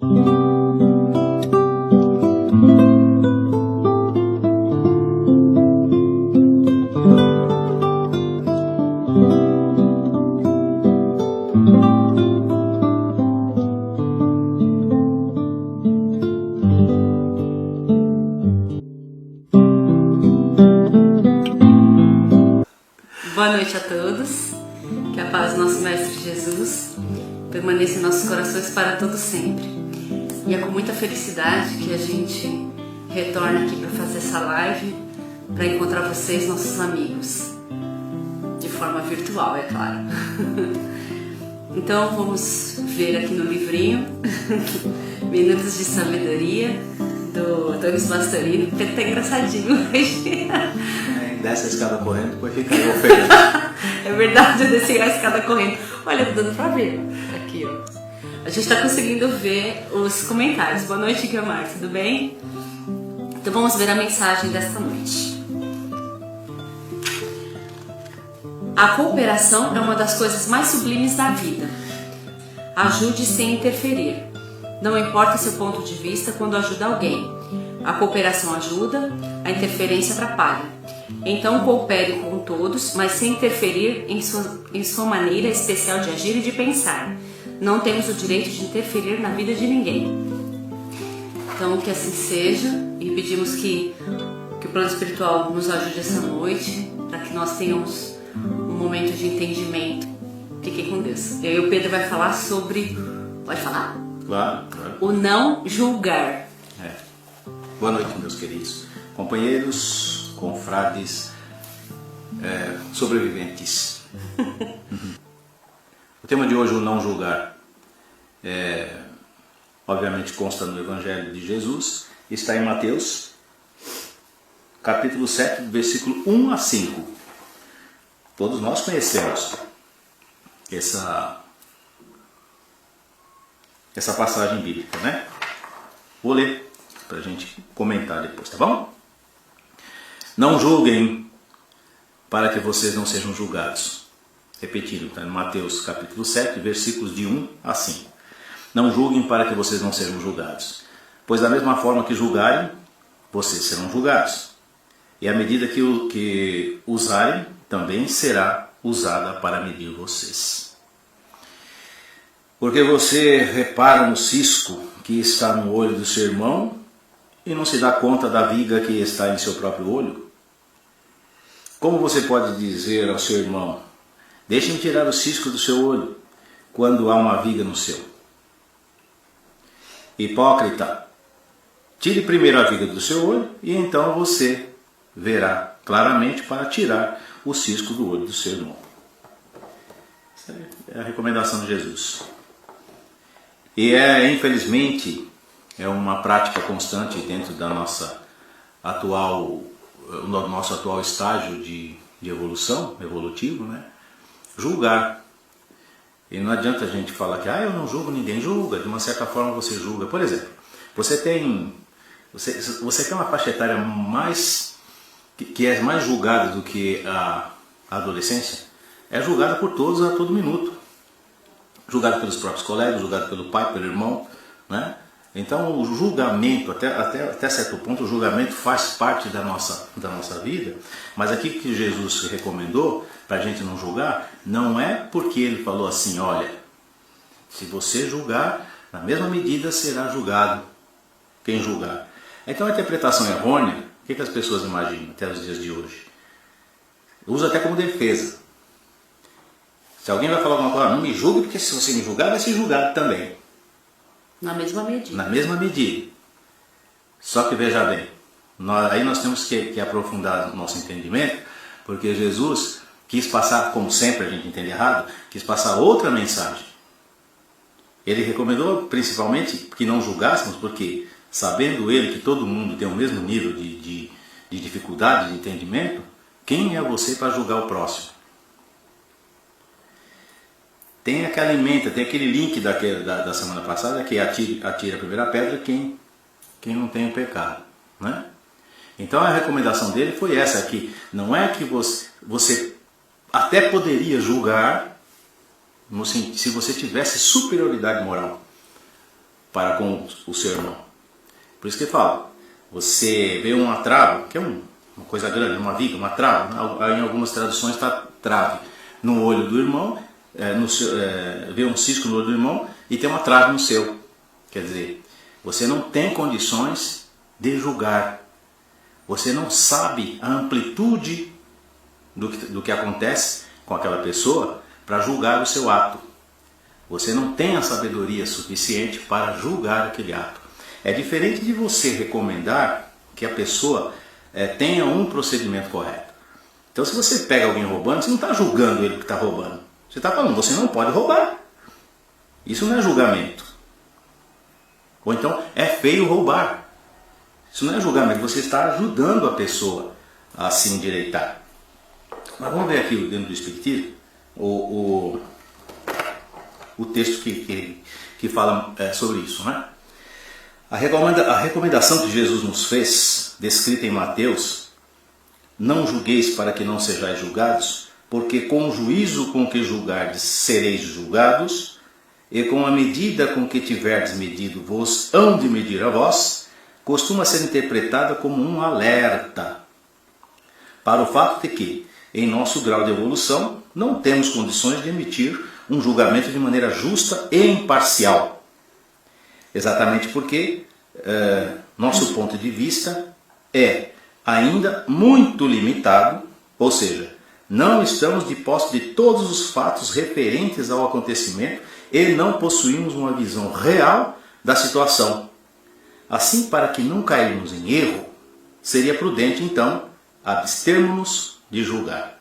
Boa noite a todos, que a paz do nosso Mestre Jesus permaneça em nossos corações para todo sempre. E é com muita felicidade que a gente retorna aqui para fazer essa live, para encontrar vocês, nossos amigos, de forma virtual, é claro. Então vamos ver aqui no livrinho Minutos de Sabedoria, do Douglas Pastorino, que tá engraçadinho hoje. Desce a escada correndo, depois fica ofendendo. É verdade, eu desci a escada correndo. Olha, tá dando pra ver. Aqui, ó. A gente tá conseguindo ver os comentários. Boa noite, Guilmar, tudo bem? Então vamos ver a mensagem desta noite. A cooperação é uma das coisas mais sublimes da vida. Ajude sem interferir. Não importa seu ponto de vista quando ajuda alguém. A cooperação ajuda, a interferência atrapalha. Então coopere com todos, mas sem interferir em sua maneira especial de agir e de pensar. Não temos o direito de interferir na vida de ninguém. Então que assim seja, e pedimos que o plano espiritual nos ajude essa noite, para que nós tenhamos um momento de entendimento. Fiquem com Deus. E aí o Pedro vai falar sobre... Pode falar? Claro. O não julgar. Boa noite, meus queridos companheiros, confrades, sobreviventes. O tema de hoje, o não julgar, obviamente consta no Evangelho de Jesus, está em Mateus, capítulo 7, versículo 1 a 5. Todos nós conhecemos essa passagem bíblica, né? Vou ler para a gente comentar depois, tá bom? Não julguem para que vocês não sejam julgados. Repetindo, está em Mateus capítulo 7, versículos de 1 a 5. Não julguem para que vocês não sejam julgados, pois da mesma forma que julgarem, vocês serão julgados. E a medida que usarem, também será usada para medir vocês. Porque você repara no cisco que está no olho do seu irmão e não se dá conta da viga que está em seu próprio olho? Como você pode dizer ao seu irmão, deixe-me tirar o cisco do seu olho, quando há uma viga no seu? Hipócrita, tire primeiro a viga do seu olho e então você verá claramente para tirar o cisco do olho do seu irmão. Essa é a recomendação de Jesus. E infelizmente, é uma prática constante dentro da nosso atual estágio de evolução, evolutivo, né? Julgar. E não adianta a gente falar que eu não julgo, ninguém julga. De uma certa forma você julga. Por exemplo, você tem uma faixa etária que é mais julgada do que a adolescência. É julgada por todos a todo minuto. Julgado pelos próprios colegas, julgado pelo pai, pelo irmão, né? Então o julgamento, até certo ponto, o julgamento faz parte da nossa vida, mas aqui que Jesus recomendou para a gente não julgar, não é porque ele falou assim, olha, se você julgar, na mesma medida será julgado quem julgar. Então a interpretação errônea, o que as pessoas imaginam até os dias de hoje? Usa até como defesa. Se alguém vai falar alguma coisa, não me julgue, porque se você me julgar, vai ser julgado também. Na mesma medida. Na mesma medida. Só que veja bem, aí nós temos que aprofundar o nosso entendimento, porque Jesus quis passar, como sempre a gente entende errado, quis passar outra mensagem. Ele recomendou principalmente que não julgássemos, porque sabendo ele que todo mundo tem o mesmo nível de dificuldade de entendimento, quem é você para julgar o próximo? Tem aquele link da semana passada, que atire a primeira pedra quem não tem o pecado, né? Então a recomendação dele foi essa aqui. Não é que você até poderia julgar se você tivesse superioridade moral. para com o seu irmão. Por isso que ele fala, você vê uma trave, que é uma coisa grande, uma viga, uma trave, em algumas traduções está trave no olho do irmão, vê um cisco no olho do irmão e tem uma trave no seu. Quer dizer, você não tem condições de julgar. Você não sabe a amplitude do que acontece com aquela pessoa para julgar o seu ato. Você não tem a sabedoria suficiente para julgar aquele ato. É diferente de você recomendar que a pessoa tenha um procedimento correto. Então, se você pega alguém roubando, você não está julgando ele que está roubando. Você está falando, você não pode roubar. Isso não é julgamento. Ou então, é feio roubar. Isso não é julgamento, você está ajudando a pessoa a se endireitar. Mas vamos ver aqui dentro do Espiritismo o texto que fala sobre isso, né? A recomendação que Jesus nos fez, descrita em Mateus: não julgueis para que não sejais julgados, porque com o juízo com que julgardes sereis julgados, e com a medida com que tiverdes medido vos hão de medir a vós, costuma ser interpretada como um alerta para o fato de que, em nosso grau de evolução, não temos condições de emitir um julgamento de maneira justa e imparcial. Exatamente porque nosso ponto de vista é ainda muito limitado, ou seja, não estamos de posse de todos os fatos referentes ao acontecimento e não possuímos uma visão real da situação. Assim, para que não cairmos em erro, seria prudente, então, abstermos-nos de julgar.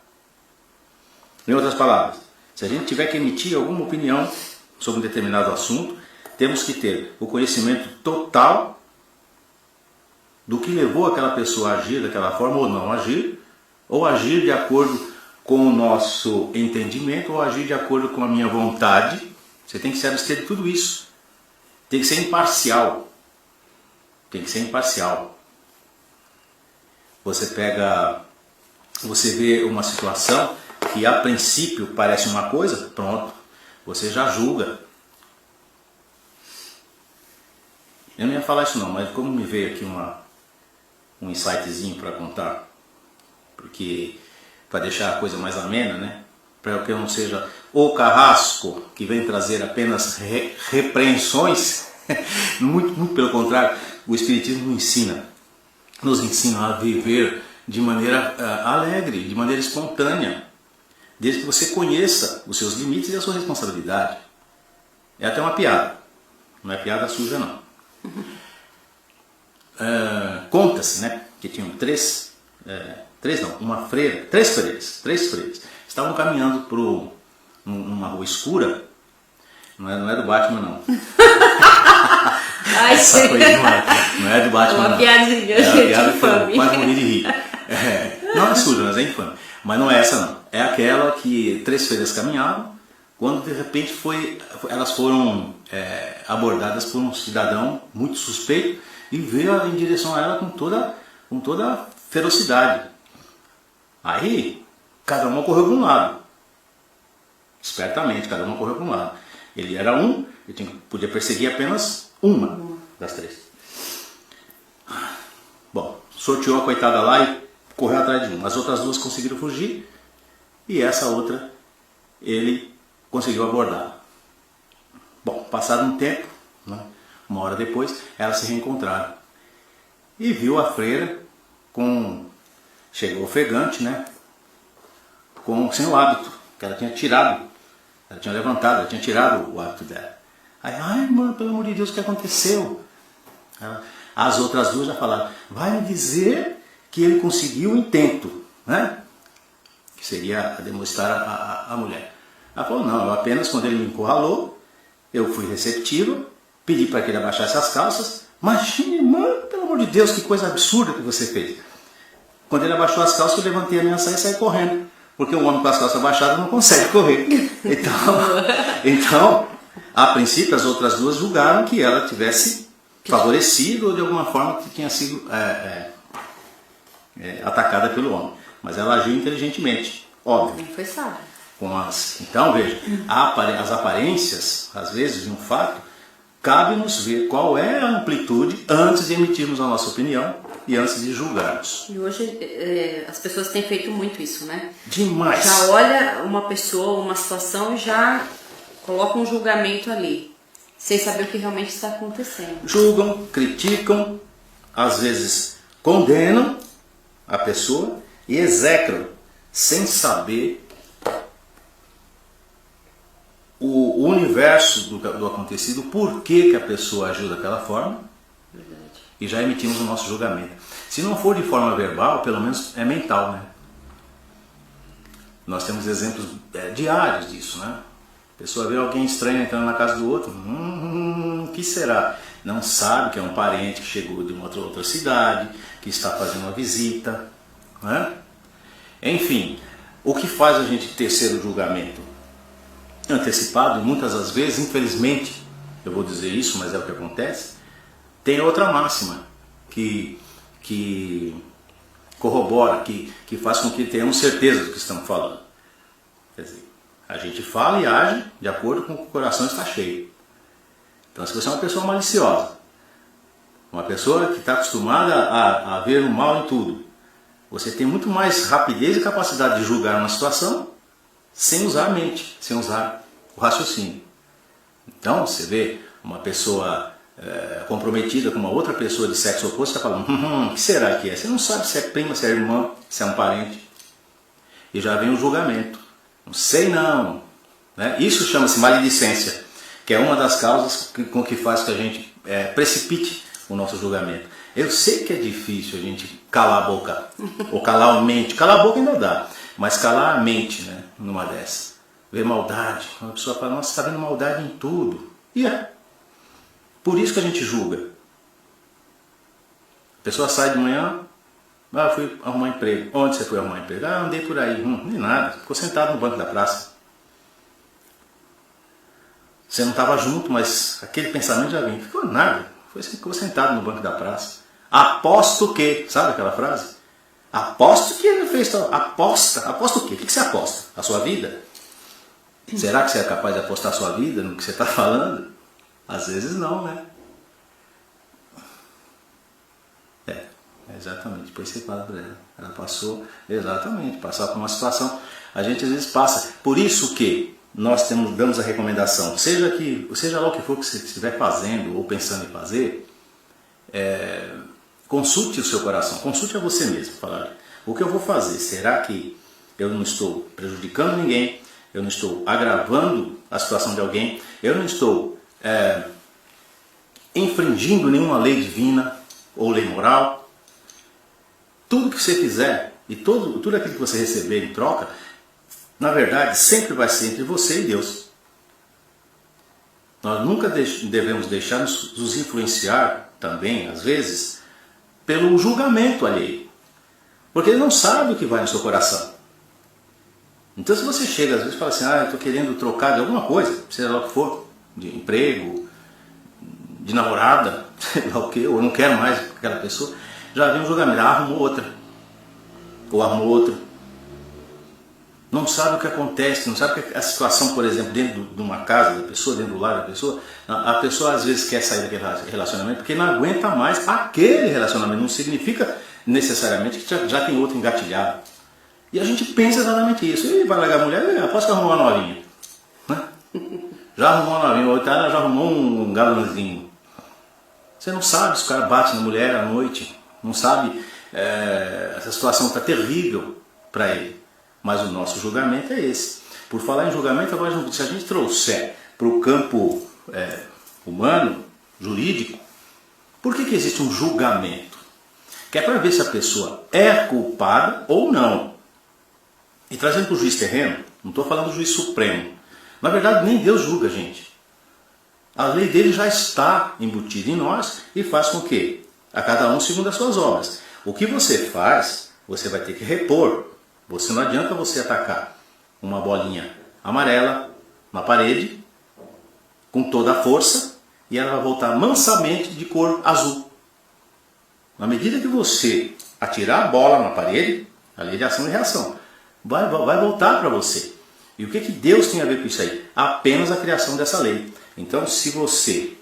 Em outras palavras, se a gente tiver que emitir alguma opinião sobre um determinado assunto, temos que ter o conhecimento total do que levou aquela pessoa a agir daquela forma ou agir de acordo com o nosso entendimento, ou agir de acordo com a minha vontade. Você tem que se abster de tudo isso. Tem que ser imparcial. Você vê uma situação que a princípio parece uma coisa, pronto, você já julga. Eu não ia falar isso não, mas como me veio aqui um insightzinho para contar, porque para deixar a coisa mais amena, né? Para que eu não seja o carrasco que vem trazer apenas repreensões, muito pelo contrário, o Espiritismo nos ensina a viver de maneira alegre, de maneira espontânea, desde que você conheça os seus limites e a sua responsabilidade. É até uma piada, não é piada suja não. Conta-se, né, que tinham três freiras estavam caminhando por numa rua escura. Não é do Batman não. Ai, essa coisa não é do Batman uma não. piadinha, é uma piada que infame. eu quase morri de rir. Não é suja, mas é infame. Mas não é essa não. É aquela que três freiras caminhavam, quando de repente elas foram abordadas por um cidadão muito suspeito e veio em direção a ela com toda ferocidade. Aí, cada uma correu para um lado. Espertamente, cada uma correu para um lado. Ele era ele podia perseguir apenas uma das três. Bom, sorteou a coitada lá e correu atrás de uma. As outras duas conseguiram fugir e essa outra ele conseguiu abordar. Bom, passado um tempo, né, uma hora depois, elas se reencontraram. E viu a freira chegou ofegante, né, sem o hábito, que ela tinha tirado. Ela tinha levantado, ela tinha tirado o hábito dela. Aí, ai irmã, pelo amor de Deus, o que aconteceu? As outras duas já falaram, vai me dizer que ele conseguiu o intento, né? Que seria demonstrar a mulher. Ela falou, não, eu apenas, quando ele me encurralou, eu fui receptivo, pedi para que ele abaixasse as calças. Imagina, irmã, pelo amor de Deus, que coisa absurda que você fez. Quando ele abaixou as calças, eu levantei a minha saia e saí correndo. Porque um homem com as calças abaixadas não consegue correr. Então, a princípio, as outras duas julgaram que ela tivesse favorecido ou de alguma forma que tinha sido atacada pelo homem. Mas ela agiu inteligentemente, óbvio. Foi sábio. Então, veja, as aparências, às vezes, de um fato, cabe-nos ver qual é a amplitude antes de emitirmos a nossa opinião e antes de julgarmos. E hoje as pessoas têm feito muito isso, né? Demais. Já olha uma pessoa, uma situação e já coloca um julgamento ali, sem saber o que realmente está acontecendo. Julgam, criticam, às vezes condenam a pessoa e execram, sem saber o universo do acontecido, por que a pessoa agiu daquela forma. Verdade. E já emitimos o nosso julgamento. Se não for de forma verbal, pelo menos é mental, né? Nós temos exemplos diários disso, né? A pessoa vê alguém estranho entrando na casa do outro, o que será? Não sabe que é um parente que chegou de uma outra cidade, que está fazendo uma visita, né? Enfim, o que faz a gente tecer o julgamento antecipado, e muitas das vezes, infelizmente, eu vou dizer isso, mas é o que acontece, tem outra máxima que corrobora, que faz com que tenhamos certeza do que estamos falando. Quer dizer, a gente fala e age de acordo com o que o coração está cheio. Então, se você é uma pessoa maliciosa, uma pessoa que está acostumada a ver o mal em tudo, você tem muito mais rapidez e capacidade de julgar uma situação sem usar a mente, sem usar o raciocínio. Então, você vê uma pessoa comprometida com uma outra pessoa de sexo oposto, está falando, o que será que é? Você não sabe se é prima, se é irmã, se é um parente. E já vem o julgamento. Não sei não. Né? Isso chama-se maledicência, que é uma das causas com que faz que a gente precipite o nosso julgamento. Eu sei que é difícil a gente calar a boca, ou calar a mente. Calar a boca ainda dá, mas calar a mente, né, numa dessas. Ver maldade. Uma pessoa fala, nossa, você está vendo maldade em tudo. E é. Por isso que a gente julga. A pessoa sai de manhã, fui arrumar emprego. Onde você foi arrumar emprego? Andei por aí. Nem nada. Ficou sentado no banco da praça. Você não estava junto, mas aquele pensamento já vinha. Ficou nada. Ficou sentado no banco da praça. Aposto que, sabe aquela frase? Aposto que ele fez tal. Aposta o quê? O que você aposta? A sua vida? Será que você é capaz de apostar a sua vida no que você está falando? Às vezes não, né? Exatamente. Depois você fala para ela. Ela passou, exatamente, passar por uma situação. A gente às vezes passa. Por isso que nós damos a recomendação, seja lá o que for que você estiver fazendo ou pensando em fazer, consulte o seu coração, consulte a você mesmo. Falar, o que eu vou fazer? Será que eu não estou prejudicando ninguém? Eu não estou agravando a situação de alguém? Eu não estou infringindo nenhuma lei divina ou lei moral? Tudo que você fizer e tudo aquilo que você receber em troca, na verdade, sempre vai ser entre você e Deus. Nós nunca devemos deixar nos influenciar também, às vezes, pelo julgamento alheio. Porque ele não sabe o que vai no seu coração. Então, se você chega às vezes e fala assim, eu estou querendo trocar de alguma coisa, seja lá o que for, de emprego, de namorada, sei lá o que, ou eu não quero mais aquela pessoa, já vem um julgamento, arrumou outra, ou arrumou outro. Não sabe o que acontece, não sabe que a situação, por exemplo, dentro de uma casa da pessoa, dentro do lar da pessoa, a pessoa às vezes quer sair daquele relacionamento porque não aguenta mais aquele relacionamento, não significa necessariamente que já tem outro engatilhado. E a gente pensa exatamente isso. E vai largar a mulher, aposto que arrumou uma novinha. Né? Já arrumou uma novinha, ou então já arrumou um galãzinho. Você não sabe se o cara bate na mulher à noite, não sabe, essa situação está terrível para ele. Mas o nosso julgamento é esse. Por falar em julgamento, agora, se a gente trouxer para o campo humano, jurídico, por que existe um julgamento? Que é para ver se a pessoa é culpada ou não. E trazendo para o juiz terreno, não estou falando do juiz supremo. Na verdade, nem Deus julga a gente. A lei dele já está embutida em nós e faz com que, a cada um segundo as suas obras. O que você faz, você vai ter que repor. Não adianta você atacar uma bolinha amarela na parede com toda a força e ela vai voltar mansamente de cor azul. Na medida que você atirar a bola na parede, a lei de ação e reação vai voltar para você. E o que Deus tem a ver com isso aí? Apenas a criação dessa lei. Então, se você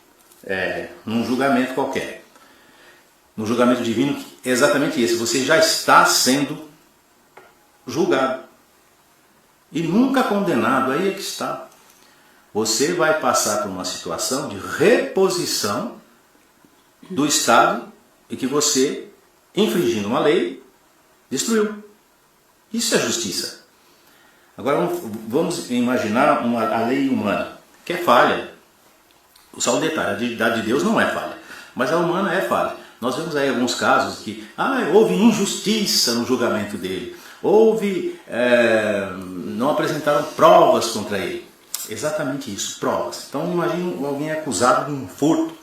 num julgamento qualquer. No julgamento divino é exatamente esse. Você já está sendo julgado. E nunca condenado. Aí é que está. Você vai passar por uma situação de reposição do estado e que você, infringindo uma lei, destruiu. Isso é justiça. Agora vamos imaginar a lei humana, que é falha. Só um detalhe, a divindade de Deus não é falha, mas a humana é falha. Nós vemos aí alguns casos que houve injustiça no julgamento dele, não apresentaram provas contra ele. Exatamente isso, provas. Então imagine alguém acusado de um furto.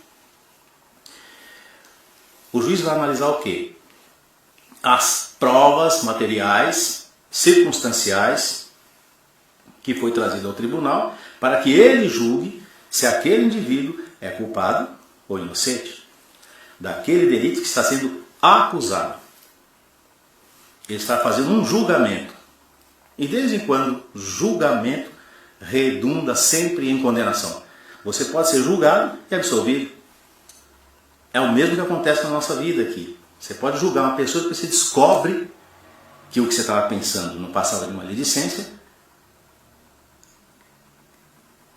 O juiz vai analisar o quê? As provas materiais, circunstanciais, que foi trazido ao tribunal, para que ele julgue se aquele indivíduo é culpado ou inocente daquele delito que está sendo acusado. Ele está fazendo um julgamento. E desde em quando julgamento redunda sempre em condenação. Você pode ser julgado e absolvido. É o mesmo que acontece na nossa vida aqui. Você pode julgar uma pessoa que você descobre que o que você estava pensando não passava de uma maledicência.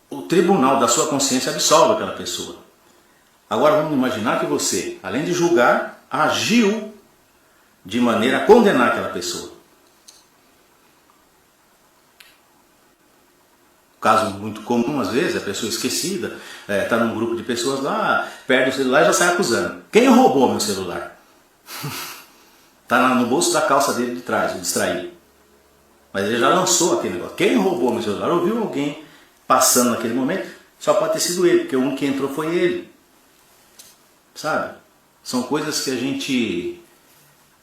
O tribunal da sua consciência absolve aquela pessoa. Agora vamos imaginar que você, além de julgar, agiu de maneira a condenar aquela pessoa. Caso muito comum, às vezes, a pessoa esquecida, está num grupo de pessoas lá, perde o celular e já sai acusando. Quem roubou meu celular? Está no bolso da calça dele de trás, o distraído. Mas ele já lançou aquele negócio. Quem roubou meu celular? Ouviu alguém passando naquele momento? Só pode ter sido ele, porque o um que entrou foi ele. Sabe? São coisas que a gente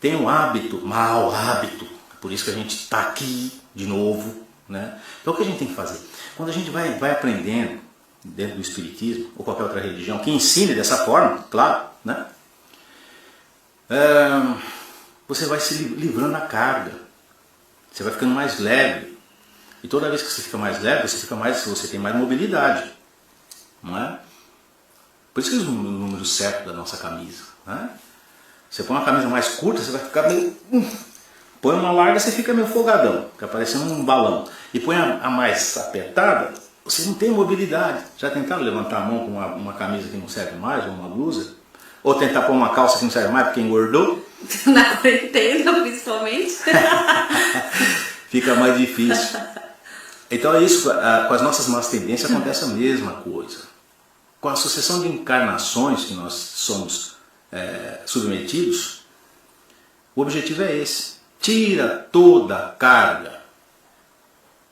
tem um hábito, mau hábito. Por isso que a gente está aqui de novo. Né? Então o que a gente tem que fazer? Quando a gente vai aprendendo dentro do Espiritismo ou qualquer outra religião que ensine dessa forma, claro, né? Você vai se livrando da carga. Você vai ficando mais leve. E toda vez que você fica mais leve, você tem mais mobilidade. Não é? Por isso que o número certo da nossa camisa. Né? Você põe uma camisa mais curta, você vai ficar meio... Põe uma larga, você fica meio folgadão, fica parecendo um balão. E põe a mais apertada, você não tem mobilidade. Já tentaram levantar a mão com uma camisa que não serve mais, ou uma blusa? Ou tentar pôr uma calça que não serve mais porque engordou? Na quarentena, principalmente. Fica mais difícil. Então é isso, com as nossas más tendências acontece a mesma coisa. Com a sucessão de encarnações que nós somos submetidos, o objetivo é esse. Tira toda a carga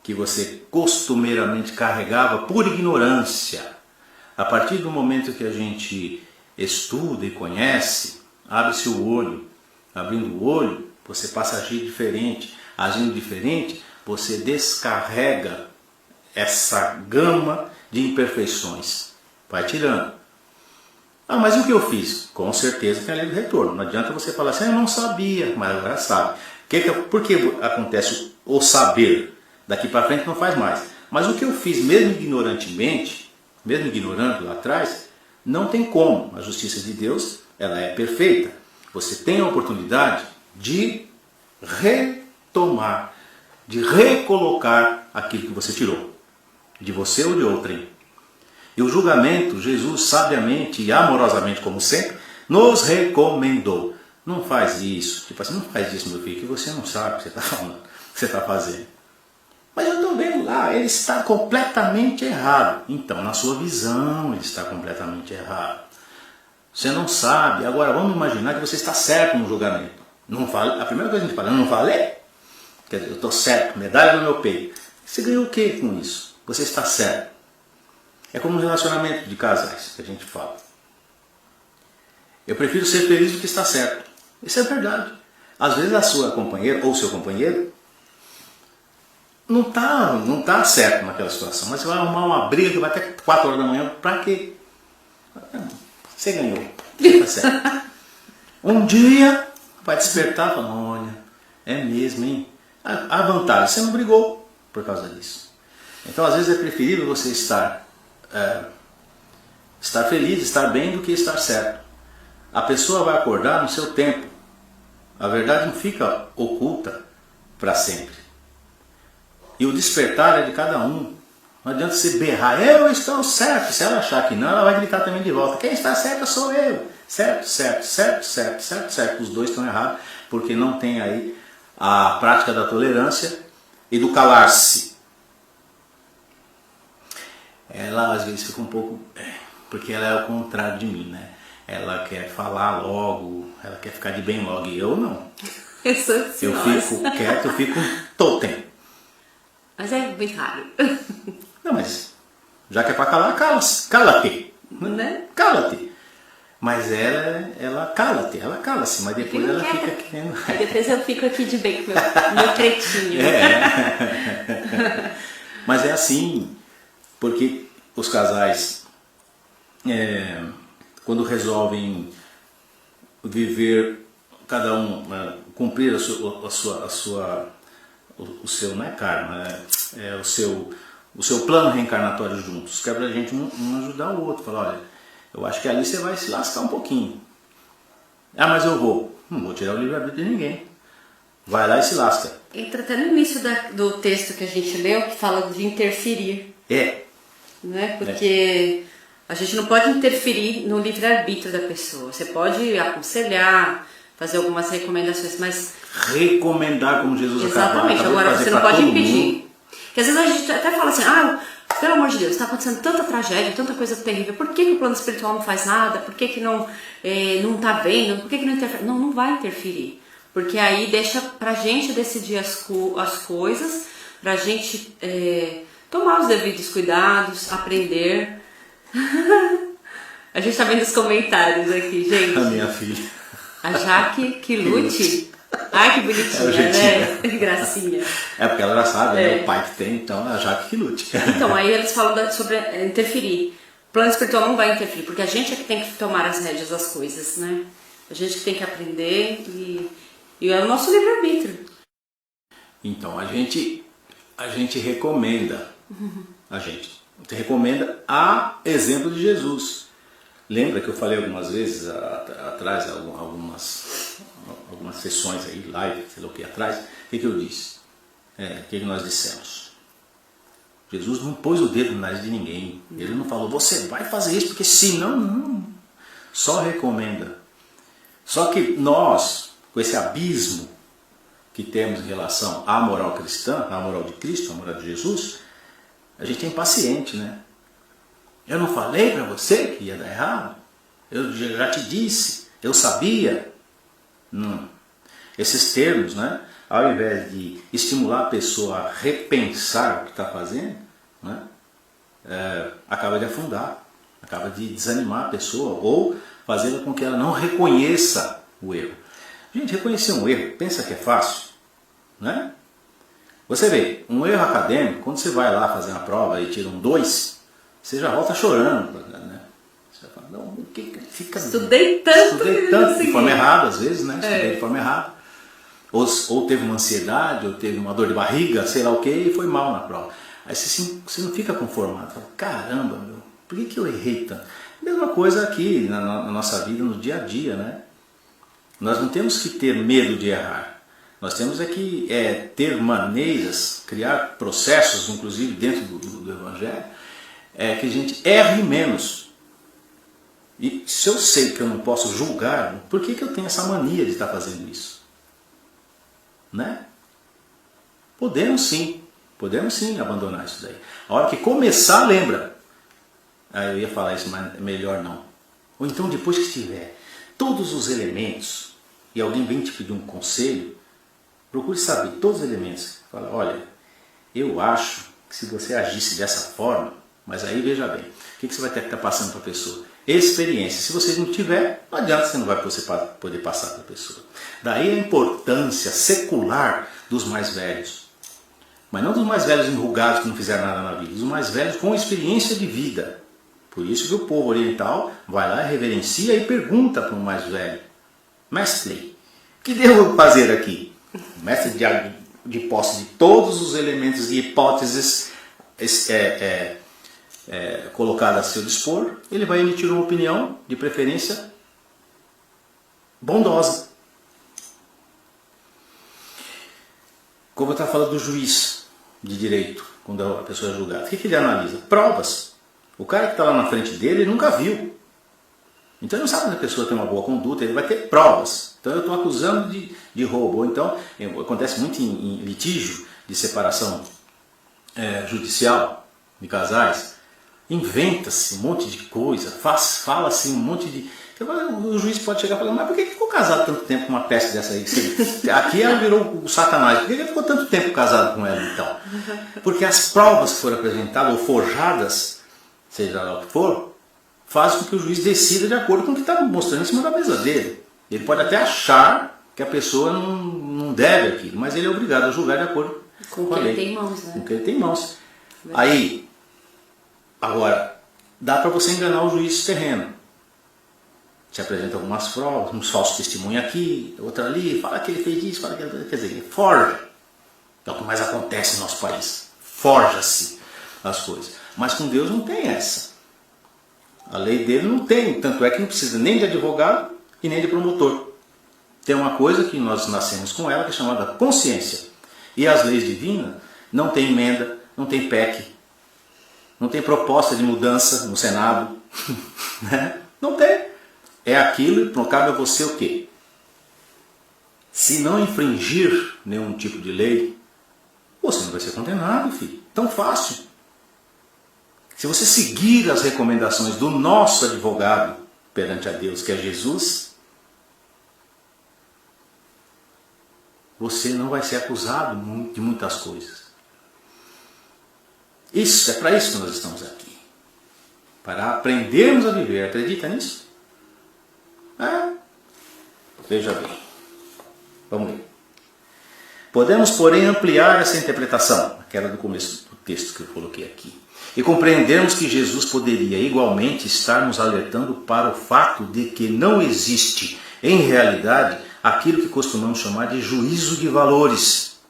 que você costumeiramente carregava por ignorância. A partir do momento que a gente estuda e conhece, abre-se o olho. Abrindo o olho, você passa a agir diferente. Agindo diferente, você descarrega essa gama de imperfeições. Vai tirando. Mas e o que eu fiz? Com certeza tem a lei do retorno. Não adianta você falar assim, eu não sabia, mas agora sabe. Por que acontece o saber? Daqui para frente não faz mais. Mas o que eu fiz, mesmo ignorantemente, mesmo ignorando lá atrás, não tem como. A justiça de Deus, ela é perfeita. Você tem a oportunidade de retomar, de recolocar aquilo que você tirou, de você ou de outrem. E o julgamento, Jesus sabiamente e amorosamente, como sempre, nos recomendou. Não faz isso. Tipo assim, não faz isso, meu filho, que você não sabe o que você está falando, o que você está fazendo. Mas eu estou vendo lá, ele está completamente errado. Então, na sua visão, ele está completamente errado. Você não sabe. Agora, vamos imaginar que você está certo no julgamento. Não fale, a primeira coisa que a gente fala, não falei? Quer dizer, eu estou certo, medalha no meu peito. Você ganhou o que com isso? Você está certo. É como um relacionamento de casais, que a gente fala. Eu prefiro ser feliz do que estar certo. Isso é verdade. Às vezes a sua companheira ou seu companheiro não tá certo naquela situação, mas você vai arrumar uma briga que vai até 4 horas da manhã. Pra quê? Você ganhou. Você tá certo. Um dia vai despertar e falar, olha, é mesmo, hein? A vantagem, você não brigou por causa disso. Então às vezes é preferível você estar estar feliz, estar bem do que estar certo. A pessoa vai acordar no seu tempo. A verdade não fica oculta para sempre. E o despertar é de cada um. Não adianta você berrar, eu estou certo. Se ela achar que não, ela vai gritar também de volta. Quem está certo sou eu. Certo, certo, certo, certo, certo, certo. Os dois estão errados, porque não tem aí a prática da tolerância e do calar-se. Ela às vezes fica um pouco... porque ela é o contrário de mim, né? Ela quer falar logo, ela quer ficar de bem logo, e eu não. Eu sou assim, Eu fico quieto, eu fico totem. Mas é muito raro. Não, mas já que é pra calar, cala-se. Cala-te. Né? Cala-te. Mas ela cala-te, ela cala-se, mas depois ela fica querendo... Aí depois eu fico aqui de bem com meu pretinho. Mas é assim, porque os casais, quando resolvem viver, cada um, cumprir o seu, não é karma, o seu plano reencarnatório juntos, que é pra gente um ajudar o outro, falar, olha, eu acho que ali você vai se lascar um pouquinho. Ah, mas eu vou. Não vou tirar o livre-arbítrio de ninguém. Vai lá e se lasca. Entra até no início do texto que a gente leu, que fala de interferir. Né? Porque a gente não pode interferir no livre-arbítrio da pessoa. Você pode aconselhar, fazer algumas recomendações, mas... Recomendar, como Jesus exatamente, acabou agora de fazer você não pra pode todo impedir. mundo. Porque às vezes a gente até fala assim, pelo amor de Deus, está acontecendo tanta tragédia, tanta coisa terrível, por que o plano espiritual não faz nada? Por que não está vendo? Por que não interfere? Não vai interferir. Porque aí deixa pra gente decidir as coisas, pra gente tomar os devidos cuidados, aprender. A gente tá vendo os comentários aqui, gente. A minha filha. A Jaque que lute. Ai, que bonitinha, né? Gracinha. É porque ela já sabe, né? O pai que tem, então é a Jaque que lute. Então, aí eles falam sobre interferir. O plano espiritual não vai interferir, porque a gente é que tem que tomar as rédeas das coisas, né? A gente que tem que aprender e é o nosso livre-arbítrio. Então, a gente recomenda, a gente recomenda a exemplo de Jesus. Lembra que eu falei algumas vezes atrás, algumas sessões aí, live, sei lá o que atrás, o que eu disse? O que nós dissemos? Jesus não pôs o dedo no nariz de ninguém. Ele não falou, você vai fazer isso, porque senão, não. Só recomenda. Só que nós, com esse abismo que temos em relação à moral cristã, à moral de Cristo, à moral de Jesus, a gente é impaciente, né? Eu não falei para você que ia dar errado? Eu já te disse, eu sabia. Não. Esses termos, né? Ao invés de estimular a pessoa a repensar o que está fazendo, né? Acaba de afundar, acaba de desanimar a pessoa ou fazendo com que ela não reconheça o erro. Gente, reconhecer um erro, pensa que é fácil, né? Você vê, um erro acadêmico, quando você vai lá fazer uma prova e tira um 2, você já volta chorando, né? Você fala, não, o que fica... Estudei tanto de forma errada, às vezes, né? Estudei de forma errada. Ou teve uma ansiedade, ou teve uma dor de barriga, sei lá o que, e foi mal na prova. Aí você não fica conformado, fala, caramba, meu, por que eu errei tanto? Mesma coisa aqui na nossa vida, no dia a dia, né? Nós não temos que ter medo de errar. Nós temos que ter maneiras, criar processos, inclusive dentro do Evangelho, que a gente erre menos. E se eu sei que eu não posso julgar, por que eu tenho essa mania de estar fazendo isso? Né? Podemos sim abandonar isso daí. A hora que começar, lembra. Eu ia falar isso, mas melhor não. Ou então depois que tiver todos os elementos e alguém vem te pedir um conselho, procure saber todos os elementos. Fala, olha, eu acho que se você agisse dessa forma, mas aí veja bem, o que você vai ter que estar passando para a pessoa? Experiência. Se você não tiver, não adianta, você não vai poder passar para a pessoa. Daí a importância secular dos mais velhos. Mas não dos mais velhos enrugados que não fizeram nada na vida, dos mais velhos com experiência de vida. Por isso que o povo oriental vai lá, reverencia e pergunta para o mais velho: mestre, o que devo fazer aqui? O mestre de posse de todos os elementos e hipóteses colocada a seu dispor, ele vai emitir uma opinião, de preferência bondosa. Como eu estava falando do juiz de direito, quando a pessoa é julgada, o que ele analisa? Provas. O cara que está lá na frente dele, ele nunca viu. Então ele não sabe se a pessoa tem uma boa conduta, ele vai ter provas. Então eu estou acusando de roubo. Ou então, acontece muito em litígio de separação judicial de casais, inventa-se um monte de coisa, fala-se um monte de... O juiz pode chegar e falar, mas por que ficou casado tanto tempo com uma peste dessa aí? Aqui ela virou o Satanás, por que ele ficou tanto tempo casado com ela então? Porque as provas que foram apresentadas ou forjadas, seja lá o que for, faz com que o juiz decida de acordo com o que está mostrando em cima da mesa dele. Ele pode até achar que a pessoa não deve aquilo, mas ele é obrigado a julgar de acordo com o que ele tem em mãos, né? Com o que ele tem em mãos. Aí, agora, dá para você enganar o juiz terreno. Te apresenta algumas provas, uns falsos testemunhos aqui, outro ali, fala que ele fez isso, fala que ele fez, quer dizer, forja. É o que mais acontece no nosso país. Forja-se as coisas. Mas com Deus não tem essa. A lei dele não tem, tanto é que não precisa nem de advogado e nem de promotor. Tem uma coisa que nós nascemos com ela, que é chamada consciência. E as leis divinas não tem emenda, não tem PEC, não tem proposta de mudança no Senado. Né? Não tem. É aquilo e cabe a você o quê? Se não infringir nenhum tipo de lei, você não vai ser condenado, filho. Tão fácil. Se você seguir as recomendações do nosso advogado perante a Deus, que é Jesus, você não vai ser acusado de muitas coisas. Isso, é para isso que nós estamos aqui. Para aprendermos a viver. Acredita nisso? Veja bem. Vamos ler. Podemos, porém, ampliar essa interpretação, aquela do começo do texto que eu coloquei aqui, e compreendermos que Jesus poderia igualmente estar nos alertando para o fato de que não existe, em realidade, aquilo que costumamos chamar de juízo de valores.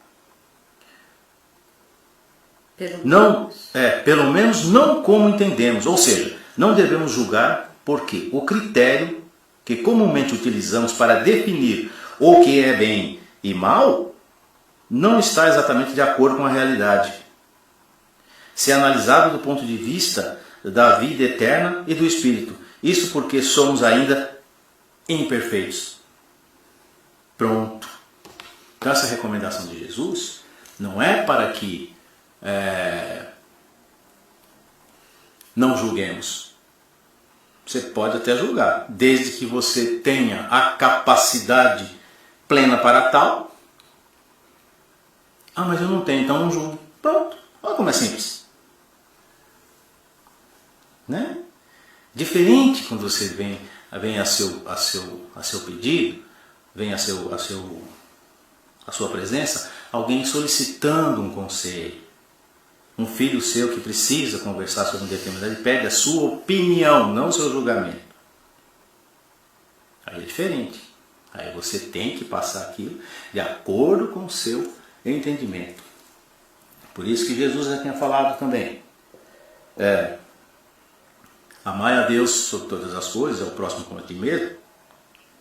Pelo menos não como entendemos, ou seja, não devemos julgar porque o critério que comumente utilizamos para definir o que é bem e mal não está exatamente de acordo com a realidade. Se analisado do ponto de vista da vida eterna e do Espírito. Isso porque somos ainda imperfeitos. Pronto. Então essa recomendação de Jesus não é para que não julguemos. Você pode até julgar, desde que você tenha a capacidade plena para tal. Mas eu não tenho, então não julgo. Pronto. Olha como é simples. Né? Diferente quando você vem a seu pedido, vem a sua presença, alguém solicitando um conselho. Um filho seu que precisa conversar sobre um determinado, ele pede a sua opinião, não o seu julgamento. Aí é diferente. Aí você tem que passar aquilo de acordo com o seu entendimento. Por isso que Jesus já tinha falado também. Amar a Deus sobre todas as coisas, é o próximo como a ti mesmo.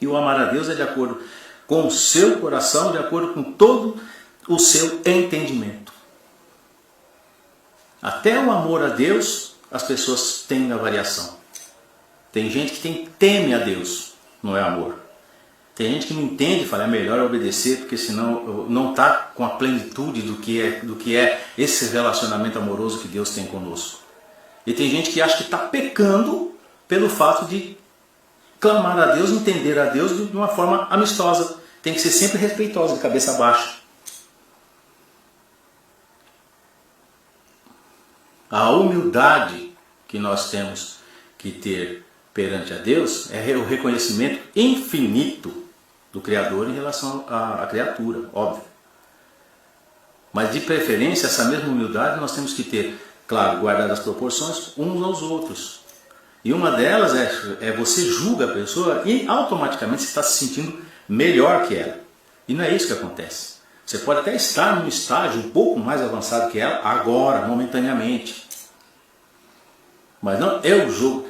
E o amar a Deus é de acordo com o seu coração, de acordo com todo o seu entendimento. Até o amor a Deus, as pessoas têm a variação. Tem gente que teme a Deus, não é amor. Tem gente que não entende e fala, é melhor obedecer, porque senão não está com a plenitude do que é esse relacionamento amoroso que Deus tem conosco. E tem gente que acha que está pecando pelo fato de clamar a Deus, entender a Deus de uma forma amistosa. Tem que ser sempre respeitosa, de cabeça baixa. A humildade que nós temos que ter perante a Deus é o reconhecimento infinito do Criador em relação à criatura, óbvio. Mas de preferência, essa mesma humildade nós temos que ter, claro, guardar as proporções uns aos outros. E uma delas é você julga a pessoa e automaticamente você está se sentindo melhor que ela. E não é isso que acontece. Você pode até estar num estágio um pouco mais avançado que ela agora, momentaneamente. Mas não, eu julgo.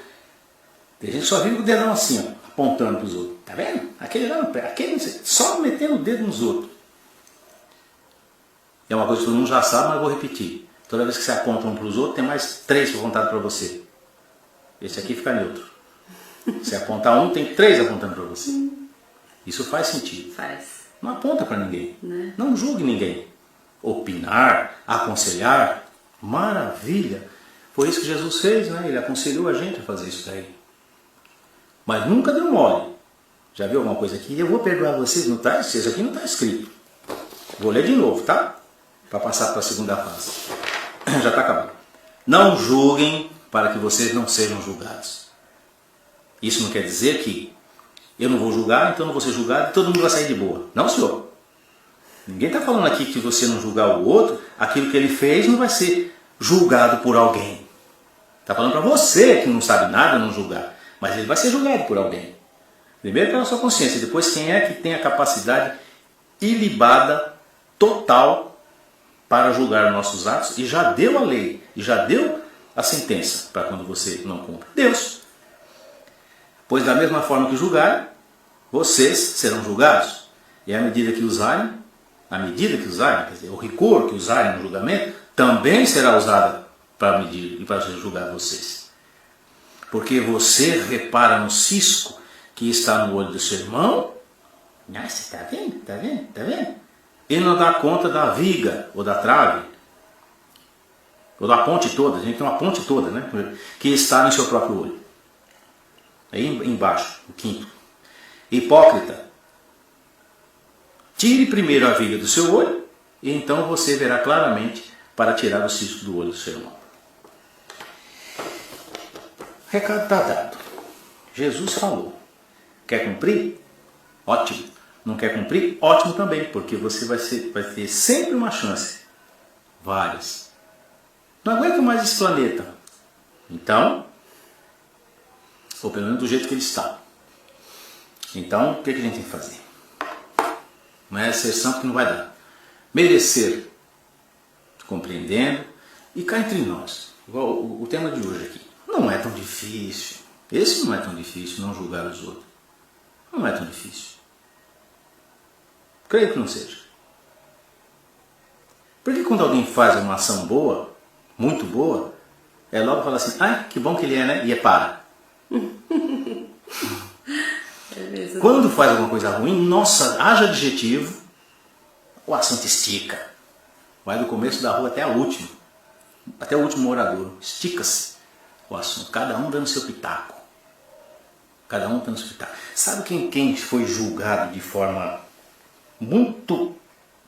Tem gente que só vive com o dedão assim, ó, apontando para os outros. Tá vendo? Aquele lá no pé, aquele não sei, só metendo o dedo nos outros. É uma coisa que todo mundo já sabe, mas eu vou repetir. Toda vez que você aponta um para os outros, tem mais 3 apontados para você. Esse aqui fica neutro. Se apontar um, tem 3 apontando para você. Isso faz sentido. Faz. Não aponta para ninguém. Né? Não julgue ninguém. Opinar, aconselhar, maravilha. Foi isso que Jesus fez, né? Ele aconselhou a gente a fazer isso daí. Mas nunca deu mole. Já viu alguma coisa aqui? Eu vou perdoar vocês, não tá? Isso aqui não está escrito. Vou ler de novo, tá? Para passar para a segunda fase. Já está acabando. Não julguem para que vocês não sejam julgados. Isso não quer dizer que eu não vou julgar, então não vou ser julgado e todo mundo vai sair de boa. Não, senhor. Ninguém está falando aqui que você não julgar o outro, aquilo que ele fez não vai ser julgado por alguém. Está falando para você que não sabe nada não julgar. Mas ele vai ser julgado por alguém. Primeiro pela sua consciência, depois quem é que tem a capacidade ilibada, total, para julgar nossos atos e já deu a lei, e já deu a sentença para quando você não cumpre. Deus. Pois da mesma forma que julgarem, vocês serão julgados. E à medida que usarem, quer dizer, o rigor que usarem no julgamento, também será usada para medir e para julgar vocês. Porque você repara no cisco que está no olho do seu irmão, nossa, está vendo? Está vendo? Está vendo? E não dá conta da viga ou da trave, ou da ponte toda, a gente tem uma ponte toda, né? Que está no seu próprio olho. Aí embaixo, o quinto. Hipócrita, tire primeiro a viga do seu olho, e então você verá claramente para tirar o cisco do olho do seu irmão. O recado está dado. Jesus falou. Quer cumprir? Ótimo. Não quer cumprir? Ótimo também, porque você vai ter sempre uma chance. Várias. Não aguento mais esse planeta. Então, ou pelo menos do jeito que ele está. Então, o que a gente tem que fazer? Não é ser santo que não vai dar. Merecer, compreendendo, e cá entre nós. Igual o tema de hoje aqui. Não é tão difícil. Esse não é tão difícil, não julgar os outros. Não é tão difícil. Creio que não seja. Porque quando alguém faz uma ação boa, muito boa, é logo falar assim, ai, que bom que ele é, né? E é para. Quando faz alguma coisa ruim, nossa, haja adjetivo, o assunto estica. Vai do começo da rua até a última. Até o último morador. Estica-se o assunto. Cada um dando seu pitaco. Cada um dando seu pitaco. Sabe quem foi julgado de forma muito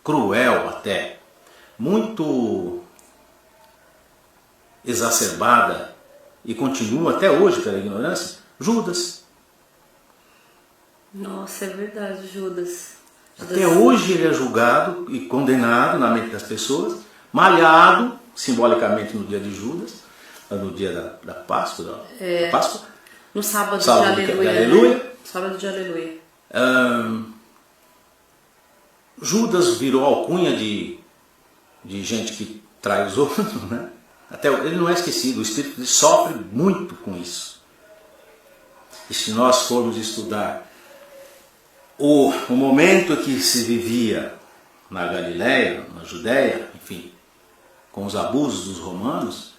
cruel até? Muito exacerbada e continua até hoje pela ignorância? Judas. Nossa, é verdade, Judas. Até hoje ele é julgado e condenado na mente das pessoas, malhado simbolicamente no dia de Judas, no dia da Páscoa. Da Páscoa. No sábado de Aleluia. Né? Sábado de Aleluia. Judas virou alcunha de gente que trai os outros, né? Até ele não é esquecido, o Espírito sofre muito com isso. E se nós formos estudar o momento que se vivia na Galileia, na Judéia, enfim, com os abusos dos romanos,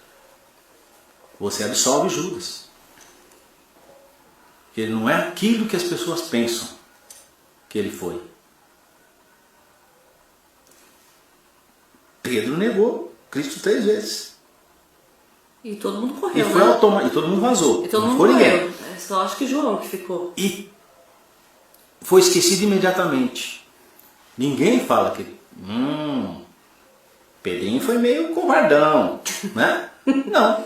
você absolve Judas. Que ele não é aquilo que as pessoas pensam que ele foi. Pedro negou Cristo 3 vezes. E todo mundo correu. E todo mundo vazou. E todo mundo correu. Ninguém. Só acho que João que ficou. E foi esquecido imediatamente. Ninguém fala que Pedrinho foi meio covardão, né? Não.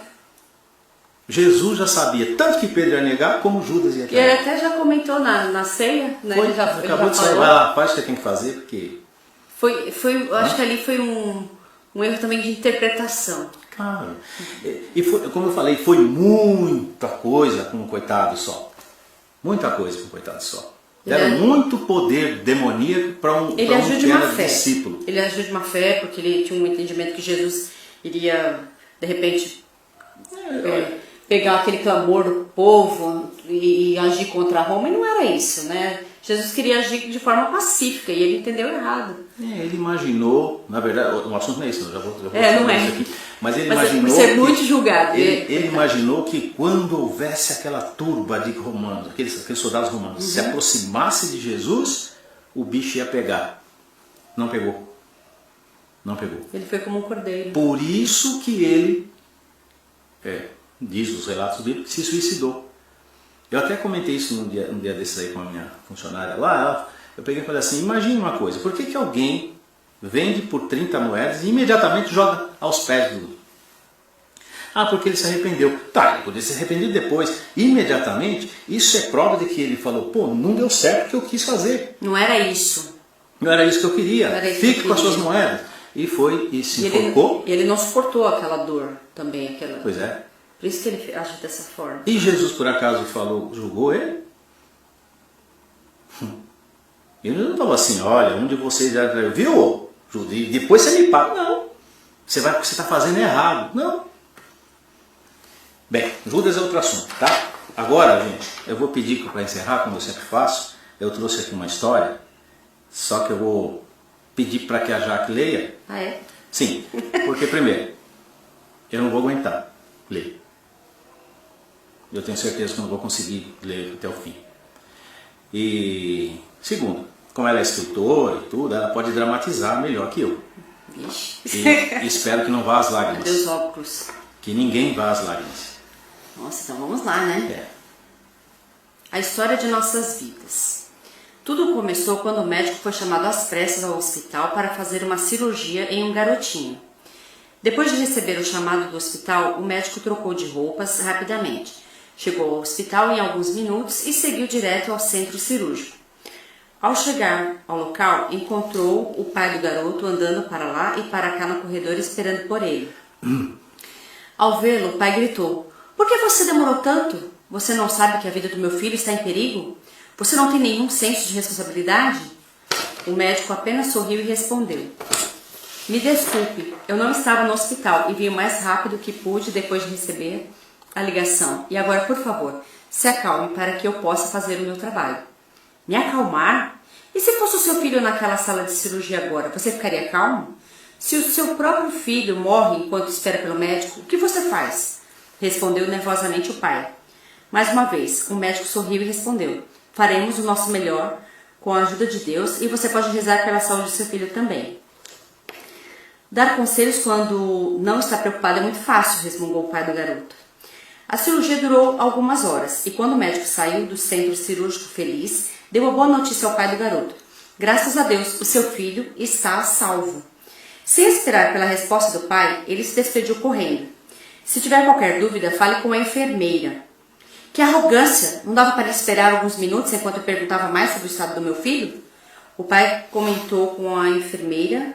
Jesus já sabia tanto que Pedro ia negar como Judas ia negar. E ele até já comentou na ceia, né? Ele acabou de sair, vai lá, faz o que tem que fazer, porque... Acho que ali foi um erro também de interpretação. Claro. E foi, como eu falei, foi muita coisa com um coitado só. Muita coisa com um coitado só. Deram muito poder demoníaco para um discípulo. Ele agiu de má fé porque ele tinha um entendimento que Jesus iria, de repente, pegar aquele clamor do povo e agir contra Roma, e não era isso, né? Jesus queria agir de forma pacífica e ele entendeu errado. Ele imaginou, na verdade, o assunto não é isso, eu já vou não falar é. isso aqui. Mas ele Mas imaginou. por ser muito julgado. Ele imaginou que quando houvesse aquela turba de romanos, aqueles soldados romanos, se aproximasse de Jesus, o bicho ia pegar. Não pegou. Não pegou. Ele foi como um cordeiro. Por isso que ele, diz os relatos bíblicos, se suicidou. Eu até comentei isso um dia desses aí com a minha funcionária lá. Eu peguei e falei assim, imagine uma coisa, por que alguém vende por 30 moedas e imediatamente joga aos pés do... porque ele se arrependeu. Tá, ele poderia se arrepender depois. Imediatamente, isso é prova de que ele falou, não deu certo o que eu quis fazer. Não era isso. Não era isso que eu queria. Fique com as suas moedas. E foi, e se enforcou. E ele não suportou aquela dor também. Pois é. Por isso que ele age dessa forma. E Jesus, por acaso, julgou ele? Ele não falou assim, olha, um de vocês já viu? E depois você me paga. Não. Você vai porque você está fazendo errado. Não. Bem, Judas é outro assunto, tá? Agora, gente, eu vou pedir para encerrar, como eu sempre faço. Eu trouxe aqui uma história, só que eu vou pedir para que a Jaque leia. Ah, é? Sim, porque primeiro, eu não vou aguentar ler. Eu tenho certeza que eu não vou conseguir ler até o fim. E segundo, como ela é escritora e tudo, ela pode dramatizar melhor que eu. Vixe. E espero que não vá às lágrimas. Adeus óculos. Que ninguém vá às lágrimas. Nossa, então vamos lá, né? A história de nossas vidas. Tudo começou quando o médico foi chamado às pressas ao hospital para fazer uma cirurgia em um garotinho. Depois de receber o chamado do hospital, o médico trocou de roupas rapidamente. Chegou ao hospital em alguns minutos e seguiu direto ao centro cirúrgico. Ao chegar ao local, encontrou o pai do garoto andando para lá e para cá no corredor esperando por ele. Ao vê-lo, o pai gritou: "Por que você demorou tanto? Você não sabe que a vida do meu filho está em perigo? Você não tem nenhum senso de responsabilidade?" O médico apenas sorriu e respondeu: "Me desculpe, eu não estava no hospital e vim o mais rápido que pude depois de receber a ligação. E agora, por favor, se acalme para que eu possa fazer o meu trabalho." "Me acalmar? E se fosse o seu filho naquela sala de cirurgia agora, você ficaria calmo? Se o seu próprio filho morre enquanto espera pelo médico, o que você faz?" respondeu nervosamente o pai. Mais uma vez, o médico sorriu e respondeu: "Faremos o nosso melhor com a ajuda de Deus e você pode rezar pela saúde do seu filho também." "Dar conselhos quando não está preocupado é muito fácil", resmungou o pai do garoto. A cirurgia durou algumas horas e quando o médico saiu do centro cirúrgico feliz, deu a boa notícia ao pai do garoto: "Graças a Deus, o seu filho está salvo." Sem esperar pela resposta do pai, ele se despediu correndo. "Se tiver qualquer dúvida, fale com a enfermeira." "Que arrogância! Não dava para esperar alguns minutos enquanto eu perguntava mais sobre o estado do meu filho?" O pai comentou com a enfermeira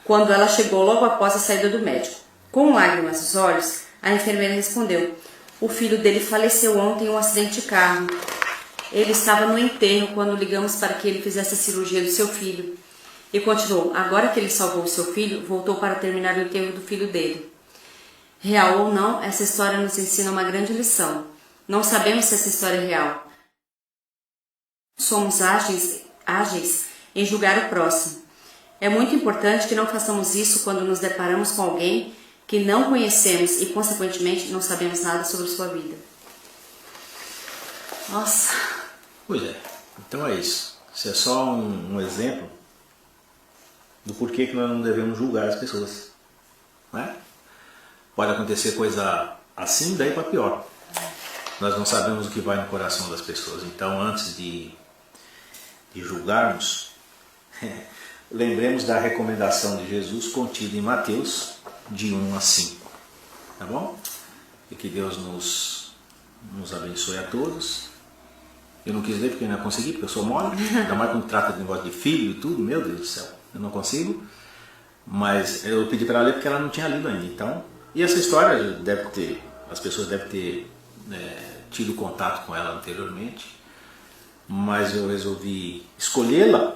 quando ela chegou logo após a saída do médico. Com lágrimas nos olhos, a enfermeira respondeu: "O filho dele faleceu ontem em um acidente de carro. Ele estava no enterro quando ligamos para que ele fizesse a cirurgia do seu filho." E continuou: "Agora que ele salvou o seu filho, voltou para terminar o enterro do filho dele." Real ou não, essa história nos ensina uma grande lição. Não sabemos se essa história é real. Somos ágeis em julgar o próximo. É muito importante que não façamos isso quando nos deparamos com alguém que não conhecemos e, consequentemente, não sabemos nada sobre sua vida. Nossa. Pois é. Então é isso. Isso é só um exemplo do porquê que nós não devemos julgar as pessoas. Não é? Pode acontecer coisa assim, daí para pior. Nós não sabemos o que vai no coração das pessoas. Então, antes de julgarmos, lembremos da recomendação de Jesus contida em Mateus, de 1 a 5. Tá bom? E que Deus nos abençoe a todos. Eu não quis ler porque eu não consegui, porque eu sou mole. Ainda mais quando trata de negócio de filho e tudo. Meu Deus do céu, eu não consigo. Mas eu pedi para ela ler porque ela não tinha lido ainda. Então, e essa história as pessoas devem ter tido contato com ela anteriormente. Mas eu resolvi escolhê-la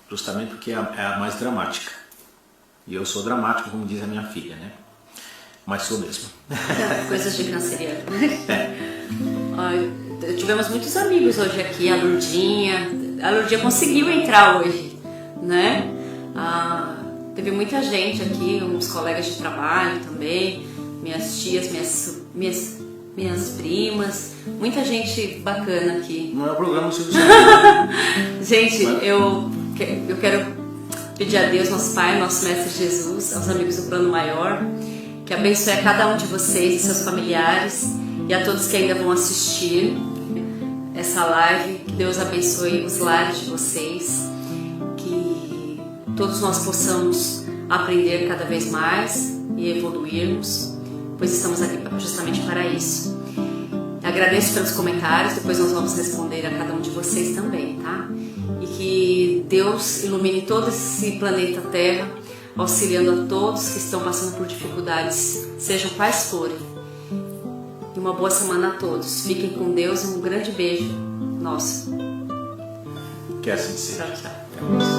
justamente porque é a mais dramática. E eu sou dramático, como diz a minha filha, né? mas sou mesmo. Coisas de canceriano. Tivemos muitos amigos hoje aqui, a Lurdinha conseguiu entrar hoje, né? Teve muita gente aqui, uns colegas de trabalho também, minhas tias, minhas primas, muita gente bacana aqui. Não é o programa Silvio. Gente, eu quero pedir a Deus, nosso Pai, nosso Mestre Jesus, aos amigos do Plano Maior, que abençoe a cada um de vocês e seus familiares e a todos que ainda vão assistir essa live. Que Deus abençoe os lares de vocês, que todos nós possamos aprender cada vez mais e evoluirmos, pois estamos aqui justamente para isso. Agradeço pelos comentários, depois nós vamos responder a cada um de vocês também, tá? E que Deus ilumine todo esse planeta Terra, auxiliando a todos que estão passando por dificuldades, sejam quais forem. E uma boa semana a todos. Fiquem com Deus e um grande beijo nosso. Que assim seja. Tchau, tchau. Até mais.